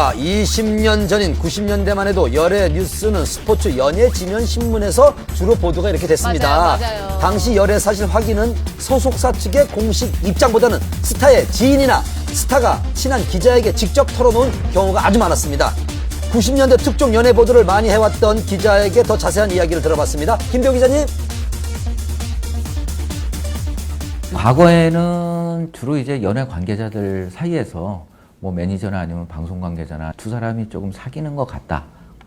20년 전인 90년대만 해도 열애 뉴스는 스포츠 연예 지면 신문에서 주로 보도가 이렇게 됐습니다. 맞아요. 당시 열애 사실 확인은 소속사 측의 공식 입장보다는 스타의 지인이나 스타가 친한 기자에게 직접 털어놓은 경우가 아주 많았습니다. 90년대 특종 연애 보도를 많이 해왔던 기자에게 더 자세한 이야기를 들어봤습니다. 김병 기자님. 과거에는 주로 이제 연애 관계자들 사이에서 뭐 매니저나 아니면 방송 관계자나 두 사람이 조금 사귀는 것 같다.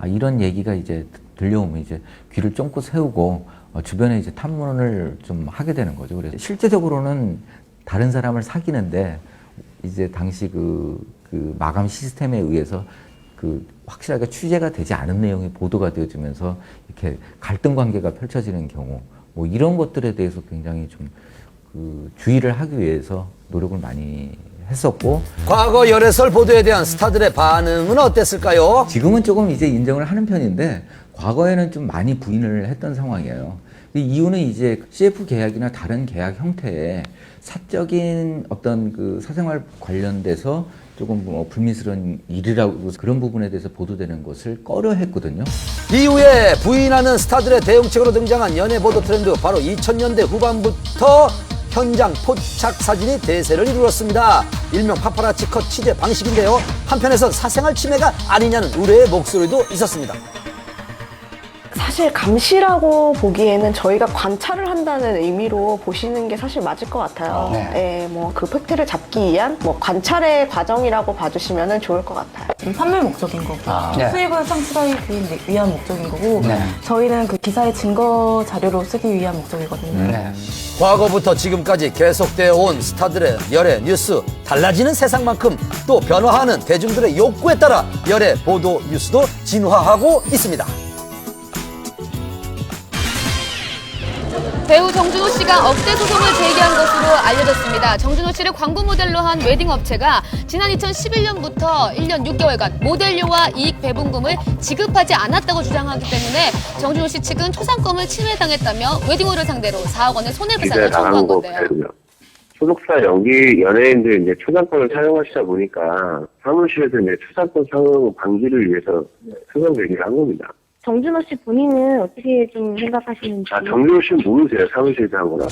이런 얘기가 이제 들려오면 이제 귀를 쫑긋 세우고 주변에 이제 탐문을 좀 하게 되는 거죠. 그래서 실제적으로는 다른 사람을 사귀는데 이제 당시 그 마감 시스템에 의해서 확실하게 취재가 되지 않은 내용이 보도가 되어지면서 이렇게 갈등 관계가 펼쳐지는 경우 뭐 이런 것들에 대해서 굉장히 좀 주의를 하기 위해서 노력을 많이 했었고 과거 열애설 보도에 대한 스타들의 반응은 어땠을까요? 지금은 조금 이제 인정을 하는 편인데 과거에는 좀 많이 부인을 했던 상황이에요. 이유는 이제 CF 계약이나 다른 계약 형태의 사적인 어떤 사생활 관련돼서 조금 뭐 불미스러운 일이라고 그런 부분에 대해서 보도되는 것을 꺼려했거든요. 이후에 부인하는 스타들의 대응책으로 등장한 연애 보도 트렌드, 바로 2000년대 후반부터 현장 포착 사진이 대세를 이루었습니다. 일명 파파라치 컷 취재 방식인데요. 한편에선 사생활 침해가 아니냐는 우려의 목소리도 있었습니다. 사실 감시라고 보기에는 저희가 관찰을 한다는 의미로 보시는 게 사실 맞을 것 같아요. 네, 뭐 그 팩트를 잡기 위한 뭐 관찰의 과정이라고 봐주시면 좋을 것 같아요. 판매 목적인 거고 수익을 창출하기 위한 목적인 거고 저희는 그 기사의 증거 자료로 쓰기 위한 목적이거든요. 과거부터 지금까지 계속되어 온 스타들의 열애 뉴스, 달라지는 세상만큼 또 변화하는 대중들의 욕구에 따라 열애 보도 뉴스도 진화하고 있습니다. 배우 정준호 씨가 억대 소송을 제기한 것으로 알려졌습니다. 정준호 씨를 광고 모델로 한 웨딩 업체가 지난 2011년부터 1년 6개월간 모델료와 이익 배분금을 지급하지 않았다고 주장하기 때문에 정준호 씨 측은 초상권을 침해당했다며 웨딩홀을 상대로 4억 원의 손해배상을 청구한 건데요. 소속사 연예인들 이제 초상권을 사용하시다 보니까 사무실에서 이제 초상권 사용 방지를 위해서 소송 제기를 한 겁니다. 정준호 씨 본인은 어떻게 좀 생각하시는지? 정준호 씨는 모르세요. 사무실에서 한 거라.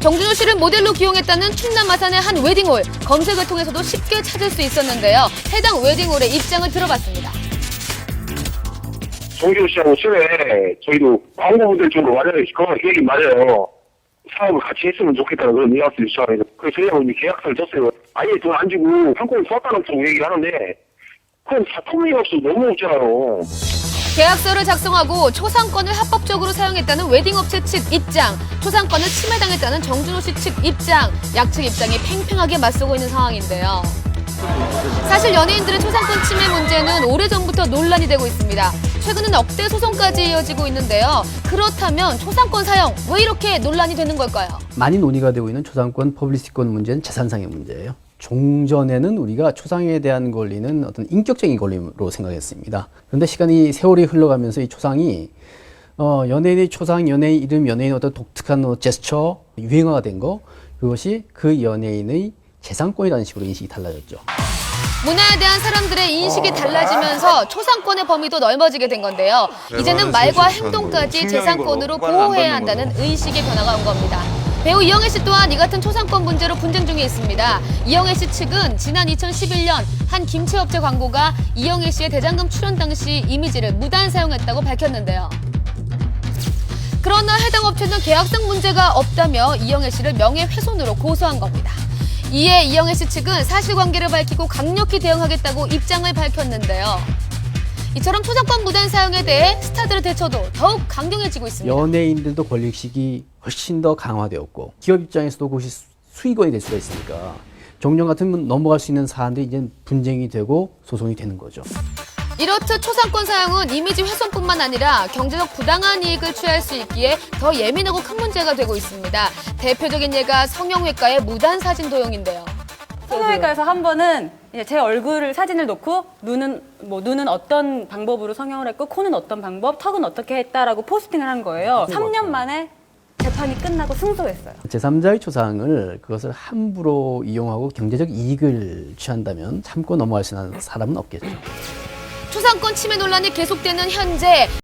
정준호 씨를 모델로 기용했다는 충남 아산의 한 웨딩홀, 검색을 통해서도 쉽게 찾을 수 있었는데요. 해당 웨딩홀의 입장을 들어봤습니다. 정준호 씨하고 최근에 저희도 광고 모델 쪽으로 완전히 그거 얘기 맞아요. 사업을 같이 했으면 좋겠다는 그런 뉘앙스를 주장해서 그래서 저희하고 이제 계약서를 썼어요. 아예 돈 안 주고 상권을 쏘았다는 쪽으로 얘기를 하는데 그건 다 터무니없어 너무 없잖아요. 계약서를 작성하고 초상권을 합법적으로 사용했다는 웨딩업체 측 입장, 초상권을 침해당했다는 정준호 씨 측 입장, 양측 입장이 팽팽하게 맞서고 있는 상황인데요. 사실 연예인들의 초상권 침해 문제는 오래전부터 논란이 되고 있습니다. 최근은 억대 소송까지 이어지고 있는데요. 그렇다면 초상권 사용 왜 이렇게 논란이 되는 걸까요? 많이 논의가 되고 있는 초상권, 퍼블리시티권 문제는 재산상의 문제예요. 종전에는 우리가 초상에 대한 권리는 어떤 인격적인 권리로 생각했습니다. 그런데 세월이 흘러가면서 이 초상이 연예인의 초상, 연예인 이름, 연예인의 어떤 독특한 제스처, 유행어가 된 거, 그것이 그 연예인의 재산권이라는 식으로 인식이 달라졌죠. 문화에 대한 사람들의 인식이 달라지면서 초상권의 범위도 넓어지게 된 건데요. 이제는 말과 행동까지 재산권으로 보호해야 한다는 의식의 변화가 온 겁니다. 배우 이영애 씨 또한 이 같은 초상권 문제로 분쟁 중에 있습니다. 이영애 씨 측은 지난 2011년 한 김치업체 광고가 이영애 씨의 대장금 출연 당시 이미지를 무단 사용했다고 밝혔는데요. 그러나 해당 업체는 계약상 문제가 없다며 이영애 씨를 명예훼손으로 고소한 겁니다. 이에 이영애 씨 측은 사실관계를 밝히고 강력히 대응하겠다고 입장을 밝혔는데요. 이처럼 초상권 무단 사용에 대해 스타들의 대처도 더욱 강경해지고 있습니다. 연예인들도 권리의식이 훨씬 더 강화되었고 기업 입장에서도 그것이 수익원이 될 수가 있으니까 종전 같은 넘어갈 수 있는 사안들이 이제 분쟁이 되고 소송이 되는 거죠. 이렇듯 초상권 사용은 이미지 훼손뿐만 아니라 경제적 부당한 이익을 취할 수 있기에 더 예민하고 큰 문제가 되고 있습니다. 대표적인 예가 성형외과의 무단 사진 도용인데요. 성형외과에서 한 번은 이제 제 얼굴을 사진을 놓고 눈은 어떤 방법으로 성형을 했고 코는 어떤 방법, 턱은 어떻게 했다라고 포스팅을 한 거예요. 3년 만에 재판이 끝나고 승소했어요. 제3자의 초상을 그것을 함부로 이용하고 경제적 이익을 취한다면 참고 넘어갈 수 있는 사람은 없겠죠. 초상권 침해 논란이 계속되는 현재